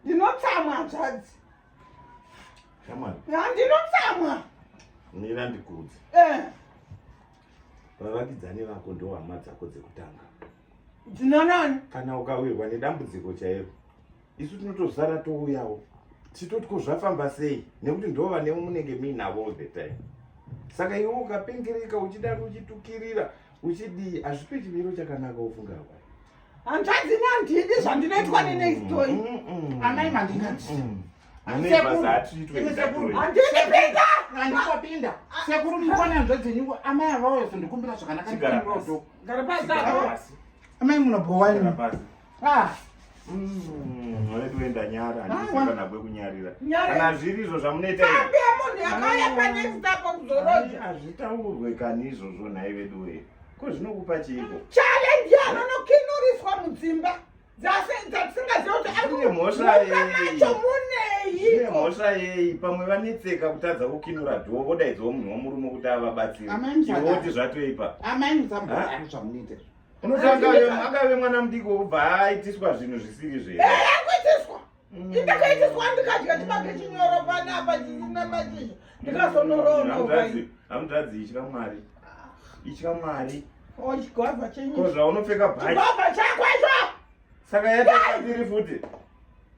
Ndinotsamwa nzadzi. Shamwari. Ndinotsamwa. Nira ndikudzi. Vavakidzani vako ndo hama dzako dzekutanga. Ndinonani? Kana ukawirwa nedambudziko chairo, isu tinotozara touyawo. Titotiko zvafamba sei nekuti ndo vane munenge muinavo all the time. Saka iwe ukapengereka uchidaro uchitukirira uchidii hazvipi chimiro chakanaka ufunga kwai. Hanzvadzi nandidi zvandinoitwa nenext door. Amai mandingati. Handinipinda! Handingopinda. Sekuru mukwana hanzvadzi nyuko amai avauya kundikumbira zvakanaka ndikurodo. Gara pasi. Amai munobhowani. Toenda nyara handisingana kwekunyarira. Kana zviri izvo zvamunoita Kambe munhu yakauya panext apo kuzoroja. hazvitaurwe kani izvozvo nhai vedu we. Ko zvinokupa chiiko? Challenge yanonokinuriswa mudzimba. Dzatingaziva kuti Zvine mhosva yei? munei. Zvine mhosva yei? Pamwe vanetseka kutadza kukinura dhoo vodaidzwa munhu womurume kuti avabatsire. Iwoti zvatoipa. Amai musamboari zvamunoita. Unotanga akave mwana mudiki wobva aitiswa zvinhu zvisiri zvere. Akuitiswa. Ndakaitiswa ndikadya chibage chinyoro panapa chisina mashizha. Ndikazonoroona. Hamudadzi itya Mwari. Itya Mwari. Chigwavha chenyu. Ko zvaunopfeka bhachi. Chigwavha chako icho. Saka yatokwandiri futi.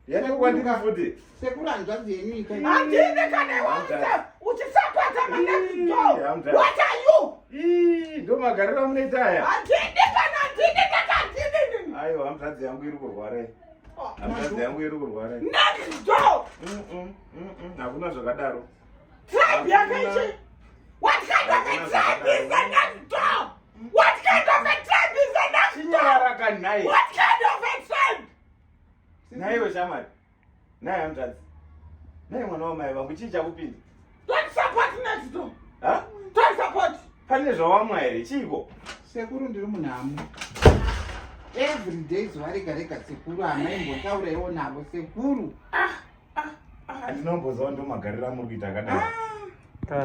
Yatokwandiri futi. Sekuru hanzvadzi yenyu ika. Handine kana iwaita uchisapata manext door. What are you? Ndo magariro amunoita aya. Handine kana handine ndakandini. Aiwa hamudadzi yangu iri kurwara. Hamudadzi yangu iri kurwara. Next door. Hakuna zvakadaro. Tribe yakaichi. What kind of a tribe is the next door? What kind of a tribe is the next door? Chinyara kanhai. What kind of a tribe? Naiwe shamari. Nai hamudadzi. Nai mwana wamai vangu chii chakupinda? Don't support next door. Ha? Don't support. Pane zvawamwa here chiiko? Sekuru ndiri munhamu. Every day zuva rega rega sekuru amai mbotauraiwo navo sekuru. Handinombozvawo ndo magariro amuri kuita akadai.